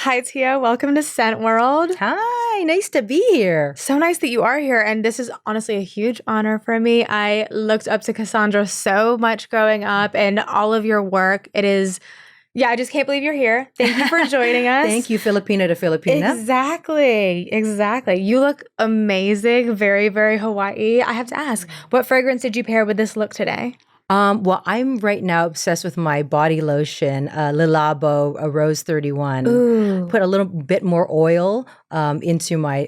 Hi, Tia. Welcome to Scent World. Hi, nice to be here. So nice that you are here. And this is honestly a huge honor for me. I looked up to Cassandra so much growing up and all of your work. I just can't believe you're here. Thank you for joining us. Thank you, Filipina to Filipina. Exactly. You look amazing. Very, very Hawaii. I have to ask, what fragrance did you pair with this look today? Well, I'm right now obsessed with my body lotion, Lilabo, a Rose 31. Ooh. Put a little bit more oil into my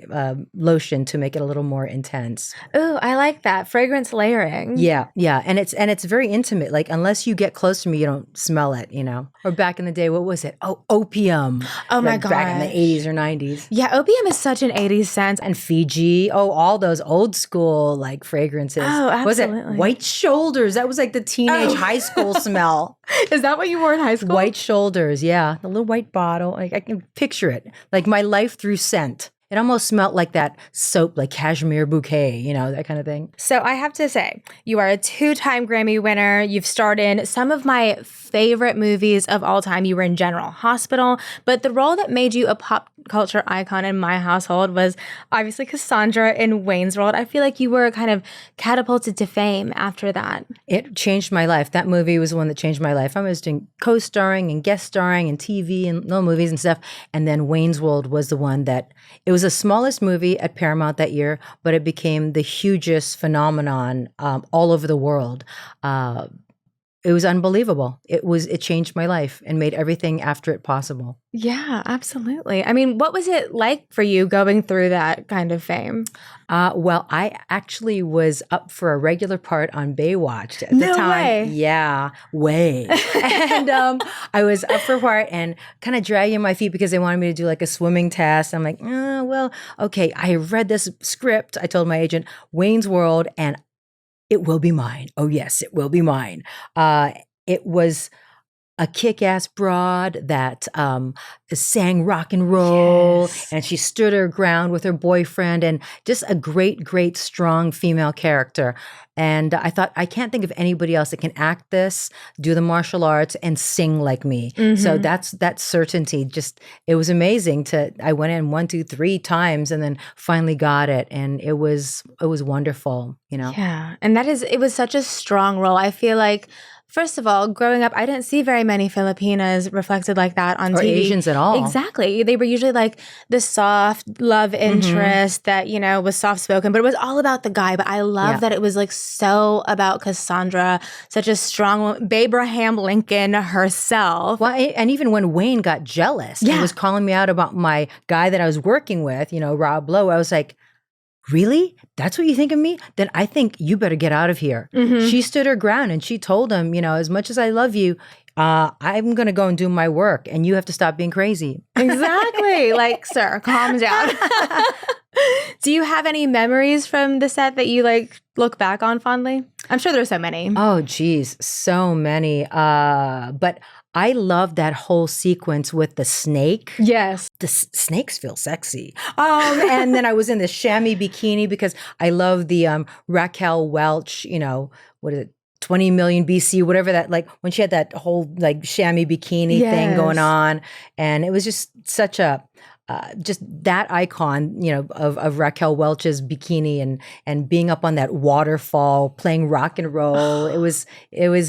lotion to make it a little more intense. Ooh, I like that. Fragrance layering. Yeah. And it's very intimate. Like, unless you get close to me, you don't smell it, you know? Or back in the day, what was it? Oh, Opium. Oh my gosh. Back in the 80s or 90s. Yeah, Opium is such an 80s scent. And Fiji. Oh, all those old school like fragrances. Oh, absolutely. Was it White Shoulders? That was like the teenage high school smell. Is that what you wore in high school? White Shoulders, yeah. The little white bottle. Like, I can picture it. Like my life through scent. It almost smelled like that soap, like cashmere bouquet, you know, that kind of thing. So I have to say, you are a 2-time Grammy winner. You've starred in some of my favorite movies of all time. You were in General Hospital, but the role that made you a pop culture icon in my household was obviously Cassandra in Wayne's World. I feel like you were kind of catapulted to fame after that. It changed my life. That movie was the one that changed my life. I was doing co-starring and guest starring and TV and little movies and stuff. And then Wayne's World was the one that, it was the smallest movie at Paramount that year, but it became the hugest phenomenon all over the world. It was unbelievable. It changed my life and made everything after it possible. Yeah, absolutely. I mean, what was it like for you going through that kind of fame? Well, I actually was up for a regular part on Baywatch at the No time. way. Yeah, way. And I was up for a part and kind of dragging my feet because they wanted me to do like a swimming test. I'm like, well, okay. I read this script. I told my agent, Wayne's World, and it will be mine. Oh, yes, it will be mine. It was a kick-ass broad that sang rock and roll, Yes. and she stood her ground with her boyfriend, and just a great, great, strong female character. And I thought, I can't think of anybody else that can act this, do the martial arts, and sing like me. Mm-hmm. So that certainty, just, it was amazing. I went in 1, 2, 3 times, and then finally got it, and it was wonderful, you know. Yeah, and it was such a strong role. I feel like, first of all, growing up, I didn't see very many Filipinas reflected like that on Or TV. Asians at all. Exactly. They were usually like the soft love interest that, you know, was soft-spoken, but it was all about the guy. But I love that it was like so about Cassandra, such a strong Abraham Lincoln herself. Well, and even when Wayne got jealous and was calling me out about my guy that I was working with, you know, Rob Lowe, I was like, really? That's what you think of me? Then I think you better get out of here. Mm-hmm. She stood her ground and she told him, you know, as much as I love you, I'm going to go and do my work and you have to stop being crazy. Exactly. Like, sir, calm down. Do you have any memories from the set that you like look back on fondly? I'm sure there's so many. Oh, geez. So many. But I love that whole sequence with the snake. Yes. The snakes feel sexy. And then I was in the chamois bikini because I love the Raquel Welch, you know, what is it? 20 million BC, whatever that, like when she had that whole like chamois bikini thing going on. And it was just such a, just that icon, you know, of Raquel Welch's bikini and being up on that waterfall, playing rock and roll. It was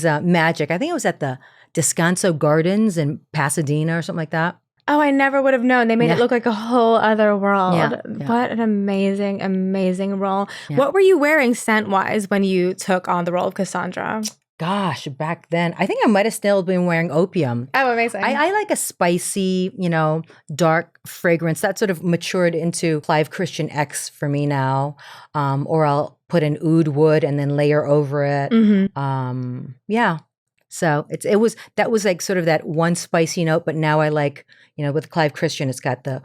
magic. I think it was at the Descanso Gardens in Pasadena or something like that. Oh, I never would have known. They made it look like a whole other world. Yeah. What an amazing, amazing role. Yeah. What were you wearing scent-wise when you took on the role of Cassandra? Gosh, back then, I think I might have still been wearing Opium. Oh, amazing. I like a spicy, you know, dark fragrance. That sort of matured into Clive Christian X for me now. Or I'll put an oud wood and then layer over it. Mm-hmm. Yeah. So that was like sort of that one spicy note, but now I like, you know, with Clive Christian, it's got the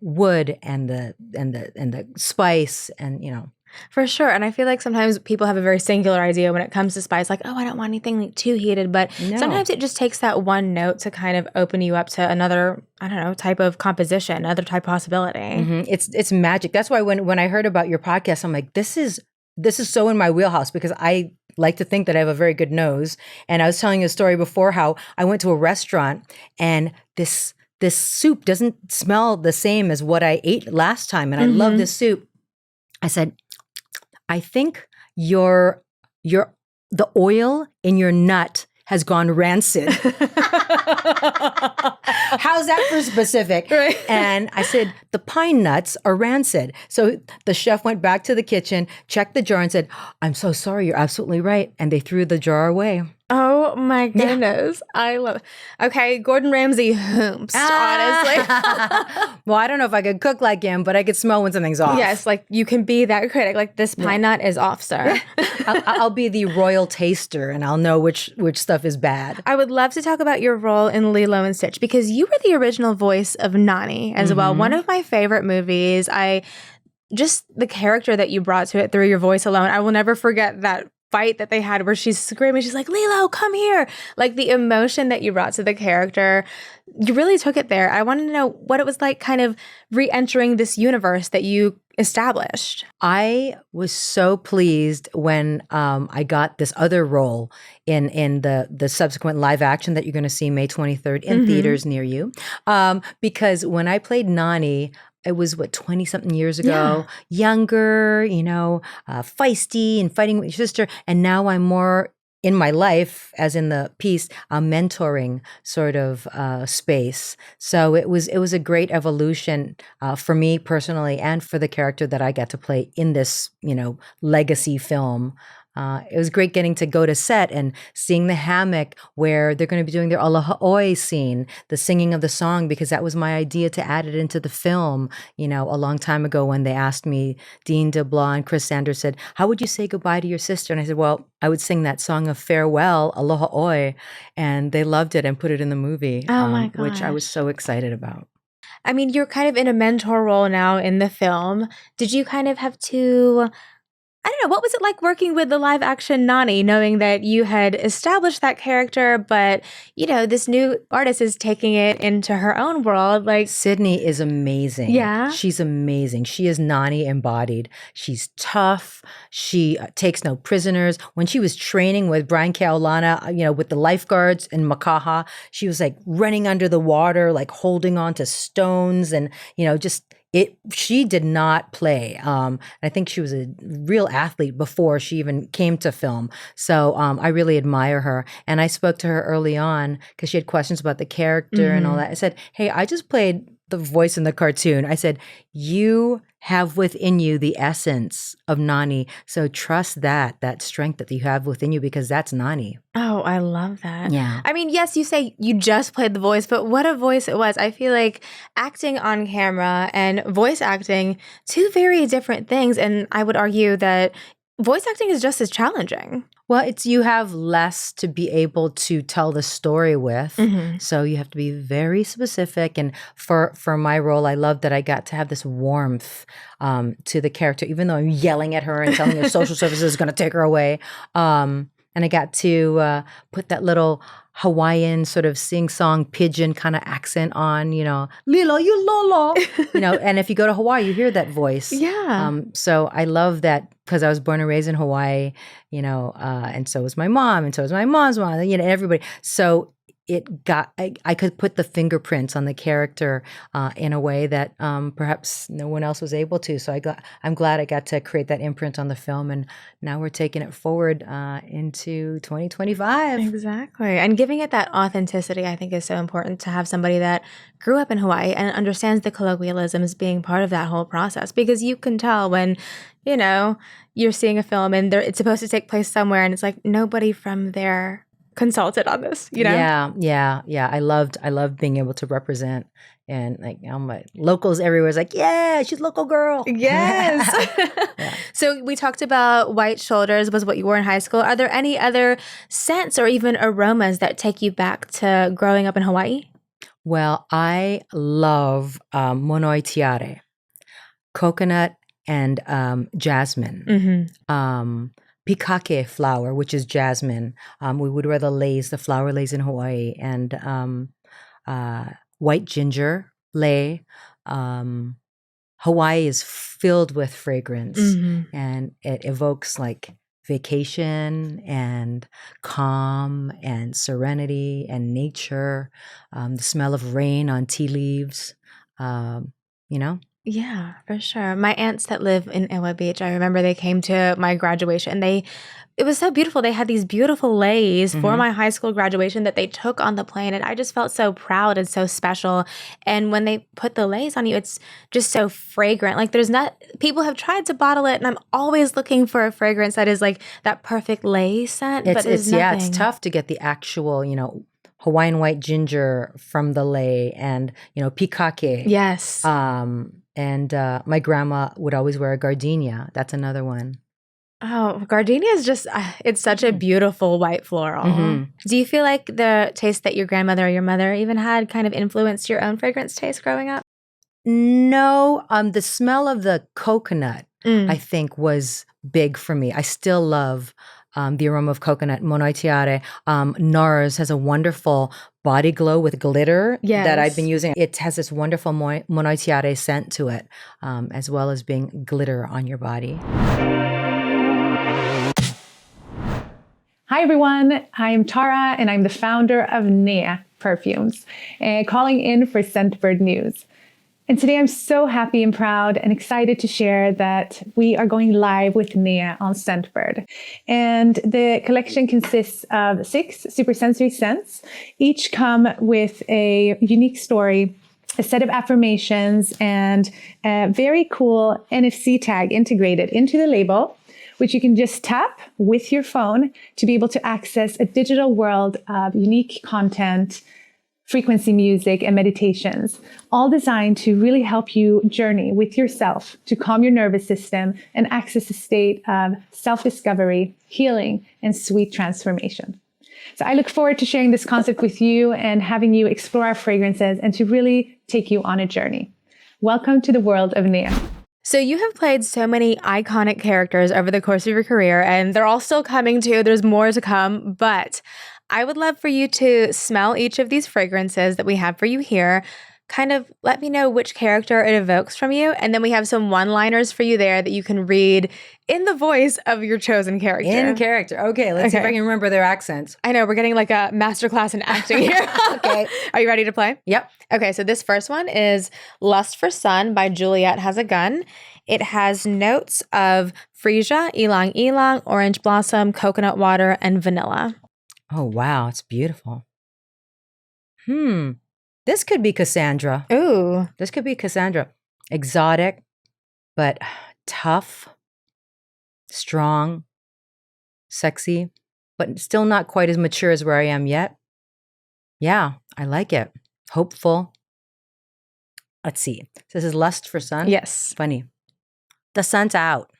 wood and the spice and, you know. For sure. And I feel like sometimes people have a very singular idea when it comes to spice, like, oh, I don't want anything like too heated. But sometimes it just takes that one note to kind of open you up to another, I don't know, type of composition, another type of possibility. Mm-hmm. It's magic. That's why when I heard about your podcast, I'm like, this is so in my wheelhouse because I like to think that I have a very good nose. And I was telling you a story before how I went to a restaurant and this this soup doesn't smell the same as what I ate last time. And I love this soup. I said, I think the oil in your nut has gone rancid. How's that for specific? Right. And I said, the pine nuts are rancid. So the chef went back to the kitchen, checked the jar and said, I'm so sorry, you're absolutely right. And they threw the jar away. Oh my goodness. Yeah. I love it. Okay, Gordon Ramsay honestly. Well, I don't know if I could cook like him, but I could smell when something's off. Yes, like you can be that critic. Like this pine nut is off, sir. I'll be the royal taster and I'll know which stuff is bad. I would love to talk about your role in Lilo and Stitch because you were the original voice of Nani as well. One of my favorite movies. Just the character that you brought to it through your voice alone. I will never forget that fight that they had where she's screaming, she's like, Lilo, come here. Like the emotion that you brought to the character, you really took it there. I wanted to know what it was like kind of re-entering this universe that you established. I was so pleased when I got this other role in the subsequent live action that you're going to see May 23rd in theaters near you. Because when I played Nani, it was 20-something years ago, younger, feisty and fighting with your sister. And now I'm more in my life, as in the piece, a mentoring sort of space. So it was a great evolution for me personally and for the character that I got to play in this, legacy film. It was great getting to go to set and seeing the hammock where they're going to be doing their aloha oi scene, the singing of the song, because that was my idea to add it into the film, a long time ago when they asked me, Dean DeBlanc and Chris Sanders said, how would you say goodbye to your sister? And I said, well, I would sing that song of farewell, aloha oi. And they loved it and put it in the movie, my gosh. Which I was so excited about. I mean, you're kind of in a mentor role now in the film. Did you kind of have to... I don't know, what was it like working with the live action Nani, knowing that you had established that character, but, this new artist is taking it into her own world? Like Sydney is amazing. Yeah. She's amazing. She is Nani embodied. She's tough. She takes no prisoners. When she was training with Brian Keaulana, with the lifeguards in Makaha, she was like running under the water, like holding on to stones and, she did not play. I think she was a real athlete before she even came to film. So I really admire her. And I spoke to her early on because she had questions about the character and all that. I said, hey, I just played the voice in the cartoon. I said, you have within you the essence of Nani. So trust that strength that you have within you, because that's Nani. Oh, I love that. Yeah. I mean, yes, you say you just played the voice, but what a voice it was. I feel like acting on camera and voice acting, two very different things. And I would argue that voice acting is just as challenging. Well, you have less to be able to tell the story with. So you have to be very specific. And for my role, I love that I got to have this warmth to the character, even though I'm yelling at her and telling her social services is going to take her away. And I got to put that little Hawaiian sort of sing-song pigeon kind of accent on, Lilo, you lolo. And if you go to Hawaii, you hear that voice. Yeah. So I love that because I was born and raised in Hawaii, and so was my mom, and so was my mom's mom, everybody. So I could put the fingerprints on the character in a way that perhaps no one else was able to. So I'm glad I got to create that imprint on the film, and now we're taking it forward into 2025. Exactly. And giving it that authenticity, I think, is so important to have somebody that grew up in Hawaii and understands the colloquialisms being part of that whole process, because you can tell when, you're seeing a film and it's supposed to take place somewhere and it's like nobody from there consulted on this, Yeah. I loved being able to represent, and my locals everywhere is like, yeah, she's a local girl. Yes. Yeah. So we talked about White Shoulders was what you wore in high school. Are there any other scents or even aromas that take you back to growing up in Hawaii? Well, I love monoi tiare, coconut and jasmine. Pikake flower, which is jasmine. We would wear the flower lace in Hawaii, and white ginger lei. Hawaii is filled with fragrance, and it evokes like vacation and calm and serenity and nature, the smell of rain on tea leaves, you know? Yeah, for sure. My aunts that live in Iowa Beach, I remember they came to my graduation. It was so beautiful. They had these beautiful leis for my high school graduation that they took on the plane, and I just felt so proud and so special. And when they put the leis on you, it's just so fragrant. Like people have tried to bottle it, and I'm always looking for a fragrance that is like that perfect lei scent. But It's tough to get the actual, Hawaiian white ginger from the lei and, pikake. Yes. And my grandma would always wear a gardenia. That's another one. Oh, gardenia is just, it's such a beautiful white floral. Do you feel like the taste that your grandmother or your mother even had kind of influenced your own fragrance taste growing up? No, the smell of the coconut, I think, was big for me. I still love the aroma of coconut. Monoitiare. NARS has a wonderful body glow with glitter that I've been using. It has this wonderful monoitiare scent to it, as well as being glitter on your body. Hi everyone, I'm Tara and I'm the founder of Nea Perfumes, calling in for Scentbird News. And today I'm so happy and proud and excited to share that we are going live with Nea on Scentbird. And the collection consists of 6 super sensory scents. Each come with a unique story, a set of affirmations, and a very cool NFC tag integrated into the label, which you can just tap with your phone to be able to access a digital world of unique content, frequency music, and meditations, all designed to really help you journey with yourself to calm your nervous system and access a state of self-discovery, healing, and sweet transformation. So I look forward to sharing this concept with you and having you explore our fragrances and to really take you on a journey. Welcome to the world of Nea. So you have played so many iconic characters over the course of your career, and they're all still coming too. There's more to come, but I would love for you to smell each of these fragrances that we have for you here. Kind of let me know which character it evokes from you, and then we have some one-liners for you there that you can read in the voice of your chosen character. In character. Okay, let's see if I can remember their accents. I know, we're getting like a masterclass in acting here. Okay. Are you ready to play? Yep. Okay, so this first one is Lust for Sun by Juliet Has a Gun. It has notes of freesia, ylang ylang, orange blossom, coconut water, and vanilla. Oh, wow. It's beautiful. This could be Cassandra. Ooh. This could be Cassandra. Exotic, but tough, strong, sexy, but still not quite as mature as where I am yet. Yeah, I like it. Hopeful. Let's see. This is Lust for Sun? Yes. Funny. The sun's out.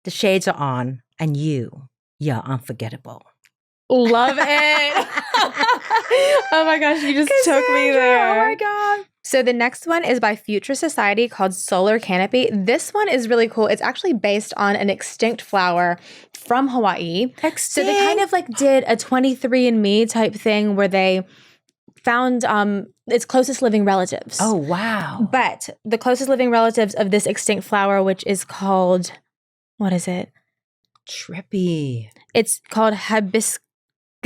The shades are on. And you're unforgettable. Love it. Oh my gosh, you just took me there. Oh my God. So the next one is by Future Society called Solar Canopy. This one is really cool. It's actually based on an extinct flower from Hawaii. So they kind of like did a 23andMe type thing where they found its closest living relatives. Oh, wow. But the closest living relatives of this extinct flower, which is called, what is it? Trippy. It's called Hibiscus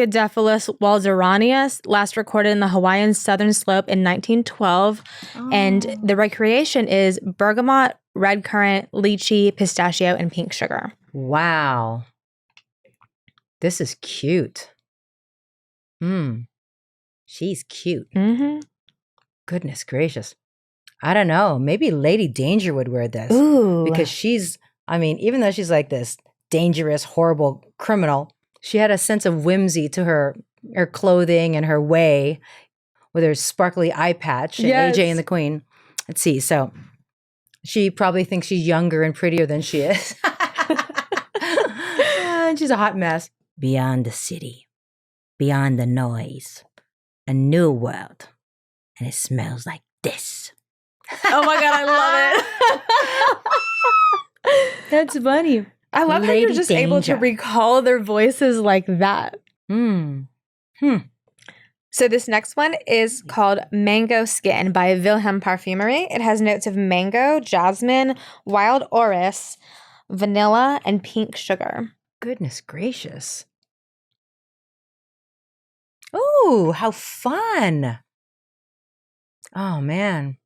waldoranius, last recorded in the Hawaiian southern slope in 1912. Oh. And the recreation is bergamot, red currant, lychee, pistachio, and pink sugar. Wow. This is cute. She's cute. Goodness gracious. I don't know. Maybe Lady Danger would wear this. Ooh. Because even though she's like this dangerous, horrible criminal, she had a sense of whimsy to her clothing and her way with her sparkly eye patch and AJ and the Queen. Let's see. So she probably thinks she's younger and prettier than she is. And she's a hot mess. Beyond the city, beyond the noise, a new world. And it smells like this. Oh my God, I love it. That's funny. I love how you're just able to recall their voices like that. So this next one is called Mango Skin by Wilhelm Parfumerie. It has notes of mango, jasmine, wild orris, vanilla, and pink sugar. Goodness gracious. Oh, how fun. Oh, man.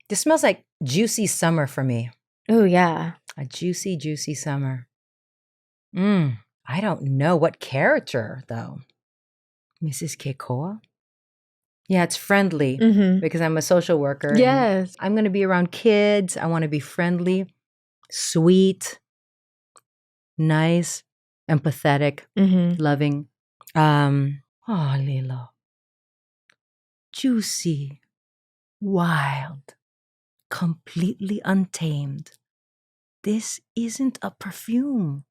This smells like juicy summer for me. Oh, yeah. A juicy, juicy summer. I don't know what character, though. Mrs. Keikoa? Yeah, it's friendly because I'm a social worker. and Yes. I'm going to be around kids. I want to be friendly, sweet, nice, empathetic, loving. Oh, Lilo. Juicy, wild, completely untamed. This isn't a perfume.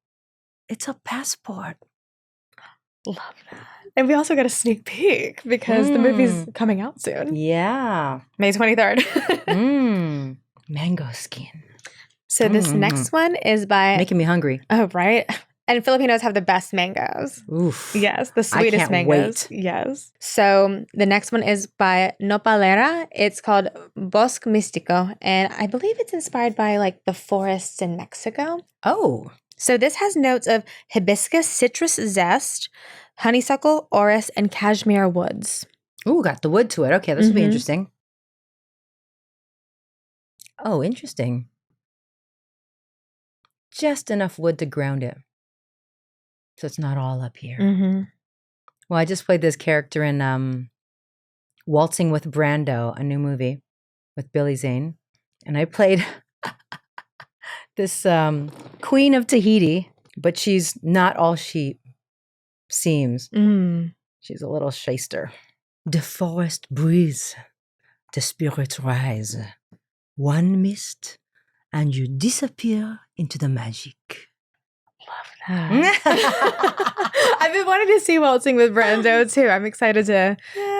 It's a passport. Love that. And we also got a sneak peek because the movie's coming out soon. Yeah. May 23rd. Mango skin. So this next one is by... Making me hungry. Oh, right. And Filipinos have the best mangoes. Oof. Yes, the sweetest can't mangoes. wait. Yes. So the next one is by Nopalera. It's called Bosque Místico. And I believe it's inspired by like the forests in Mexico. Oh. So this has notes of hibiscus, citrus zest, honeysuckle, orris, and cashmere woods. Ooh, got the wood to it. Okay, this will be interesting. Oh, interesting. Just enough wood to ground it. So it's not all up here. Well, I just played this character in Waltzing with Brando, a new movie with Billy Zane. And I played this queen of Tahiti, but she's not all she seems. She's a little shyster. The forest breeze, the spirits rise. One mist, and you disappear into the magic. I've been wanting to see Waltzing with Brando too. I'm excited to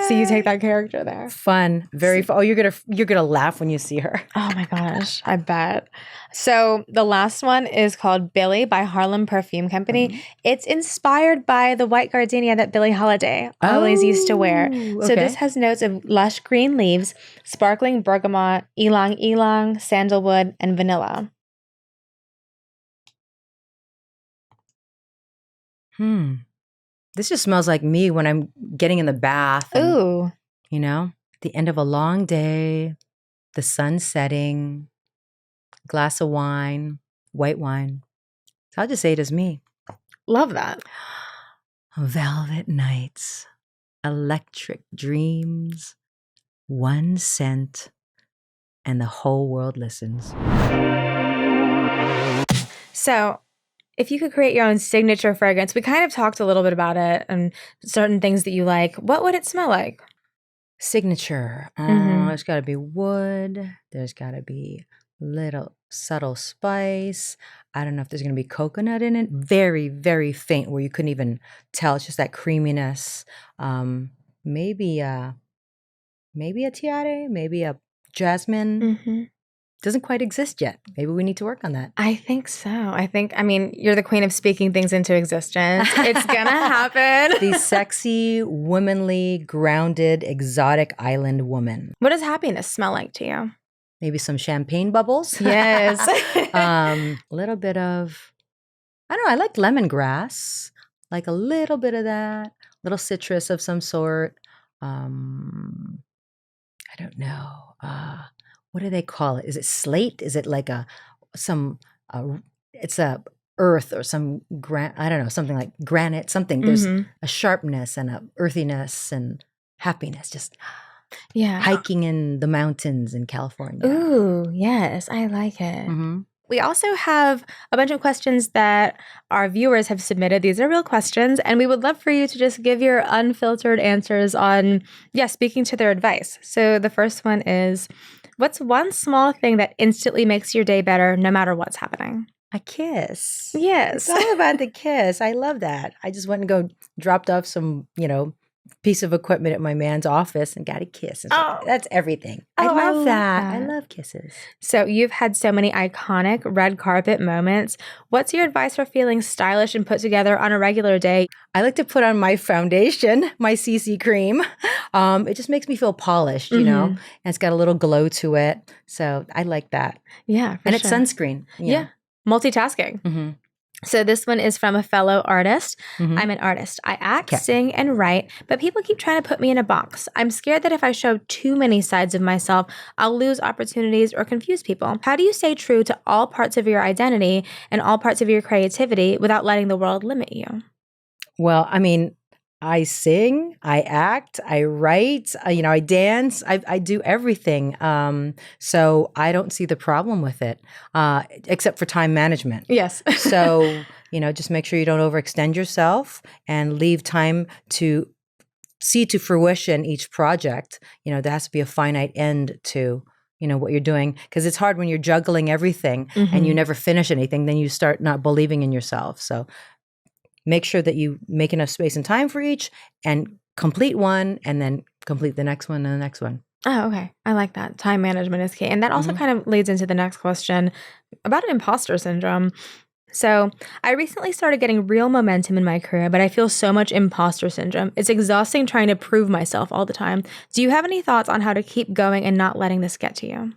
see you take that character there. Fun, very fun. Oh, you're gonna laugh when you see her. Oh my gosh, I bet. So the last one is called Billie by Harlem Perfume Company. It's inspired by the white gardenia that Billie Holiday always used to wear. So this has notes of lush green leaves, sparkling bergamot, ylang ylang, sandalwood, and vanilla. This just smells like me when I'm getting in the bath. And, Ooh. You know, the end of a long day, the sun setting, glass of wine, white wine. So I'll just say it as me. Love that. Velvet nights, electric dreams, one scent, and the whole world listens. So if you could create your own signature fragrance, we kind of talked a little bit about it and certain things that you like. What would it smell like? Signature. There's got to be wood. There's got to be little subtle spice. I don't know if there's going to be coconut in it. Very, very faint where you couldn't even tell. It's just that creaminess. Maybe a tiare, maybe a jasmine. Doesn't quite exist yet. Maybe we need to work on that. I think so. I mean, you're the queen of speaking things into existence. It's going to happen. The sexy, womanly, grounded, exotic island woman. What does happiness smell like to you? Maybe some champagne bubbles. Yes. A little bit of, I don't know, I like lemongrass. Like a little bit of that. Little citrus of some sort. I don't know. What do they call it? Is it slate? Is it like it's a earth or some I don't know, something like granite, something. There's a sharpness and a earthiness and happiness. Just hiking in the mountains in California. Ooh, yes, I like it. We also have a bunch of questions that our viewers have submitted. These are real questions, and we would love for you to just give your unfiltered answers on, speaking to their advice. So the first one is, what's one small thing that instantly makes your day better no matter what's happening? A kiss. Yes. It's all about the kiss. I love that. I just went and dropped off some, piece of equipment at my man's office and got a kiss. That's everything. I love that. I love kisses. So you've had so many iconic red carpet moments. What's your advice for feeling stylish and put together on a regular day? I like to put on my foundation, my CC cream. It just makes me feel polished, and it's got a little glow to it. So I like that. Yeah, and it's sunscreen. Yeah. Multitasking. So this one is from a fellow artist. Mhm. I'm an artist. I act, Okay. sing, and write, but people keep trying to put me in a box. I'm scared that if I show too many sides of myself, I'll lose opportunities or confuse people. How do you stay true to all parts of your identity and all parts of your creativity without letting the world limit you? Well, I mean, I sing, I act, I write, I dance, I do everything. So I don't see the problem with it, except for time management. Yes. So, just make sure you don't overextend yourself and leave time to see to fruition each project. There has to be a finite end to, what you're doing. Because it's hard when you're juggling everything and you never finish anything, then you start not believing in yourself. So make sure that you make enough space and time for each and complete one and then complete the next one and the next one. Oh, okay. I like that. Time management is key. And that also kind of leads into the next question about imposter syndrome. So I recently started getting real momentum in my career, but I feel so much imposter syndrome. It's exhausting trying to prove myself all the time. Do you have any thoughts on how to keep going and not letting this get to you?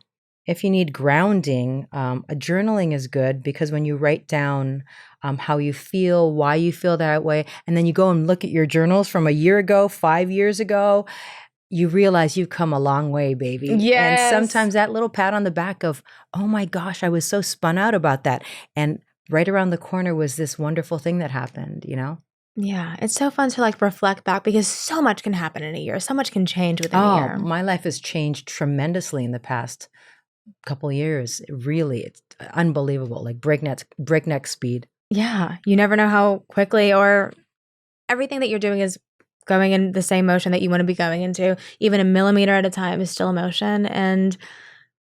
If you need grounding, a journaling is good because when you write down how you feel, why you feel that way, and then you go and look at your journals from a year ago, 5 years ago, you realize you've come a long way, baby. Yes. And sometimes that little pat on the back of, oh my gosh, I was so spun out about that. And right around the corner was this wonderful thing that happened, Yeah, it's so fun to reflect back because so much can happen in a year. So much can change within a year. My life has changed tremendously in the past couple years. Really, it's unbelievable, like breakneck speed. Yeah, you never know how quickly or everything that you're doing is going in the same motion that you want to be going into. Even a millimeter at a time is still a motion, and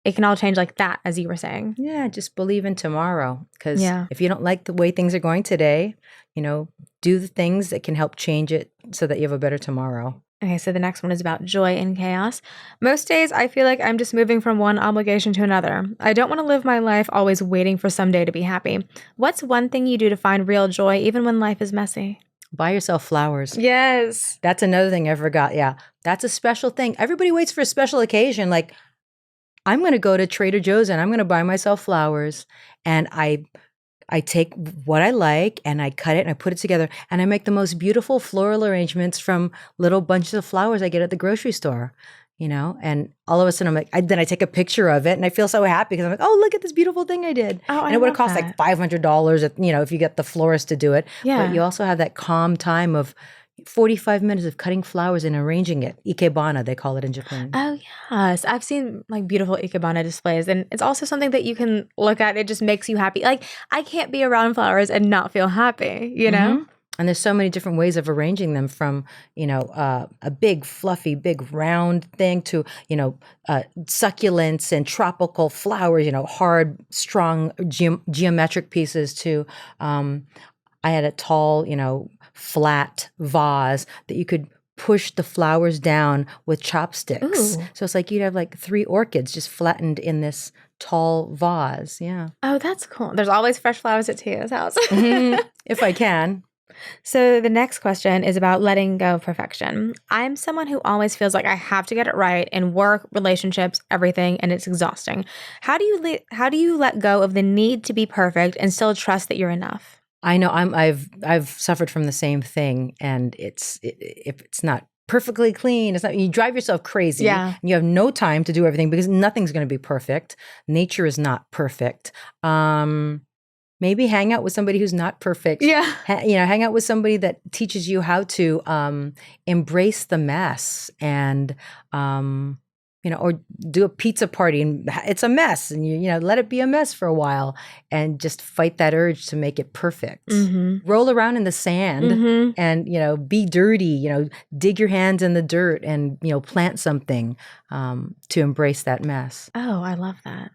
it can all change like that, as you were saying. Yeah, just believe in tomorrow. Because Yeah. if you don't like the way things are going today, do the things that can help change it so that you have a better tomorrow. Okay, so the next one is about joy in chaos. Most days, I feel like I'm just moving from one obligation to another. I don't want to live my life always waiting for someday to be happy. What's one thing you do to find real joy even when life is messy? Buy yourself flowers. Yes. That's another thing I forgot. Yeah, that's a special thing. Everybody waits for a special occasion. Like, I'm going to go to Trader Joe's and I'm going to buy myself flowers. And I take what I like and I cut it and I put it together and I make the most beautiful floral arrangements from little bunches of flowers I get at the grocery store, and all of a sudden I'm like, then I take a picture of it and I feel so happy because I'm like, oh, look at this beautiful thing I did. Oh, and it would have cost like $500 if you get the florist to do it. Yeah. But you also have that calm time of 45 minutes of cutting flowers and arranging it. Ikebana, they call it in Japan. Oh, yes. I've seen beautiful ikebana displays, and it's also something that you can look at. It just makes you happy. I can't be around flowers and not feel happy, And there's so many different ways of arranging them from, a big, fluffy, big round thing to, succulents and tropical flowers, hard, strong geometric pieces to, I had a tall, flat vase that you could push the flowers down with chopsticks. Ooh. So it's like you'd have 3 orchids just flattened in this tall vase. Yeah. Oh, that's cool. There's always fresh flowers at Tia's house. If I can. So the next question is about letting go of perfection. I'm someone who always feels like I have to get it right in work, relationships, everything, and it's exhausting. How do you let go of the need to be perfect and still trust that you're enough? I know I've suffered from the same thing, and if it's not perfectly clean, you drive yourself crazy. Yeah. And you have no time to do everything because nothing's going to be perfect. Nature is not perfect. Maybe hang out with somebody who's not perfect. Yeah. Hang out with somebody that teaches you how to embrace the mess and or do a pizza party and it's a mess and you let it be a mess for a while and just fight that urge to make it perfect. Roll around in the sand and be dirty, dig your hands in the dirt and plant something to embrace that mess. Oh, I love that.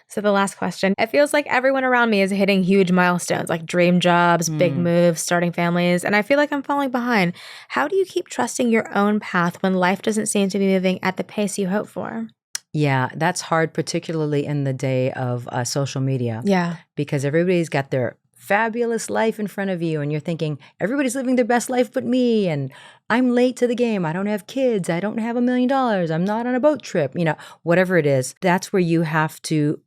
So the last question, it feels like everyone around me is hitting huge milestones like dream jobs, big moves, starting families, and I feel like I'm falling behind. How do you keep trusting your own path when life doesn't seem to be moving at the pace you hope for? Yeah, that's hard, particularly in the day of social media. Yeah. Because everybody's got their fabulous life in front of you and you're thinking, everybody's living their best life but me, and I'm late to the game. I don't have kids. I don't have $1 million. I'm not on a boat trip. Whatever it is, that's where you have to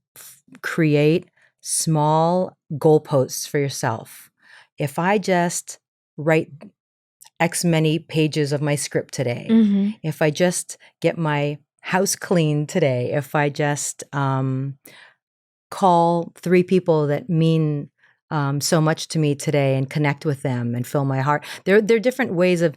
create small goalposts for yourself. If I just write X many pages of my script today, if I just get my house clean today, if I just call 3 people that mean so much to me today and connect with them and fill my heart. There are different ways of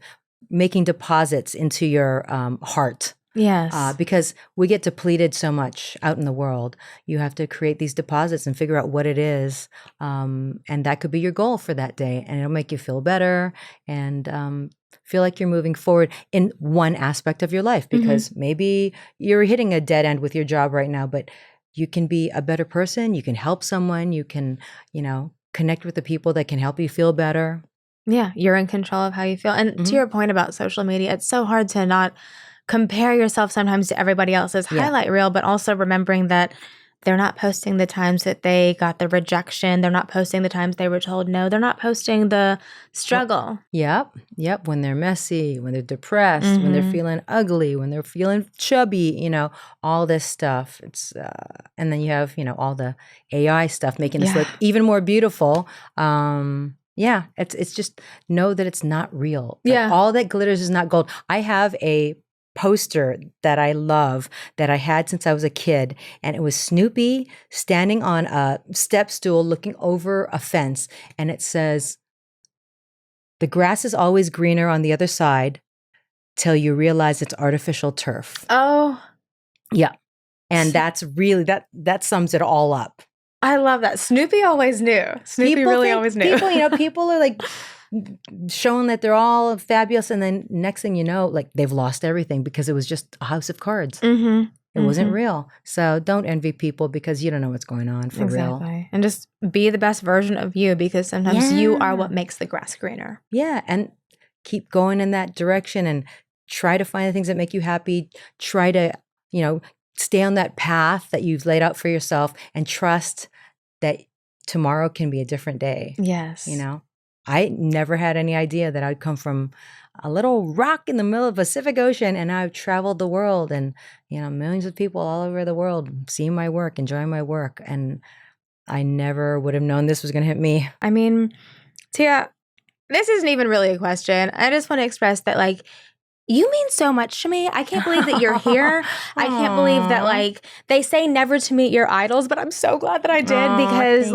making deposits into your heart. Yes. Because we get depleted so much out in the world. You have to create these deposits and figure out what it is. And that could be your goal for that day. And it'll make you feel better and feel like you're moving forward in one aspect of your life. Because maybe you're hitting a dead end with your job right now, but you can be a better person. You can help someone. You can, connect with the people that can help you feel better. Yeah, you're in control of how you feel. And to your point about social media, it's so hard to not compare yourself sometimes to everybody else's highlight reel, but also remembering that they're not posting the times that they got the rejection. They're not posting the times they were told no. They're not posting the struggle. Yep. When they're messy, when they're depressed, when they're feeling ugly, when they're feeling chubby, all this stuff. It's and then you have, all the AI stuff making us look even more beautiful. It's just know that it's not real. Like, all that glitters is not gold. I have a poster that I love that I had since I was a kid, and it was Snoopy standing on a step stool looking over a fence, and it says, "The grass is always greener on the other side till you realize it's artificial turf." Oh. Yeah. And that's really that sums it all up. I love that. Snoopy always knew. Snoopy really always knew. People are like showing that they're all fabulous, and then next thing you know, like they've lost everything because it was just a house of cards. It wasn't real. So don't envy people because you don't know what's going on for real. And just be the best version of you, because sometimes you are what makes the grass greener. Yeah, and keep going in that direction and try to find the things that make you happy. Try to, stay on that path that you've laid out for yourself and trust that tomorrow can be a different day. Yes. I never had any idea that I'd come from a little rock in the middle of the Pacific Ocean, and I've traveled the world and, millions of people all over the world seeing my work, enjoying my work. And I never would have known this was going to hit me. I mean, Tia, this isn't even really a question. I just want to express that, you mean so much to me. I can't believe that you're here. I can't believe that, they say never to meet your idols, but I'm so glad that I did because,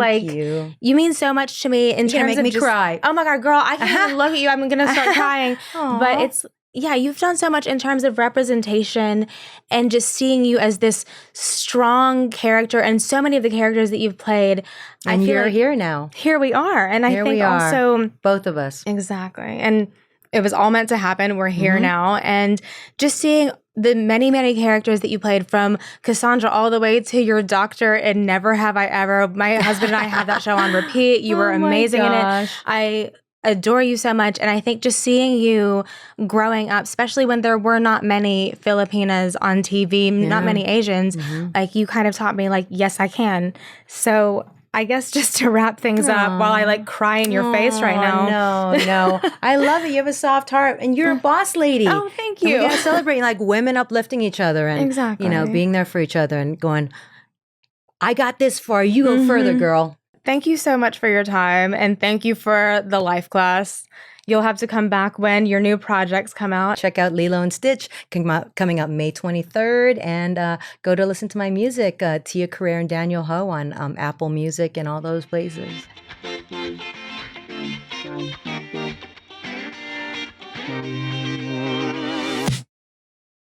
you mean so much to me in terms of make me cry. Oh my God, girl, I can't even look at you. I'm going to start crying. But it's, you've done so much in terms of representation and just seeing you as this strong character, and so many of the characters that you've played. And you're here now. Here we are. And I think also both of us. Exactly. And it was all meant to happen. We're here now. And just seeing the many, many characters that you played, from Cassandra all the way to your doctor in Never Have I Ever. My husband and I had that show on repeat. You were amazing in it. I adore you so much. And I think just seeing you growing up, especially when there were not many Filipinas on TV, not many Asians, you kind of taught me, yes, I can. So I guess just to wrap things up while I cry in your face right now. No. I love it. You have a soft heart and you're a boss lady. Oh, thank you. And we gotta celebrate women uplifting each other and being there for each other and going, I got this far. You go further, girl. Thank you so much for your time, and thank you for the life class. You'll have to come back when your new projects come out. Check out Lilo and Stitch coming out May 23rd, and go to listen to my music, Tia Carrere and Daniel Ho on Apple Music and all those places.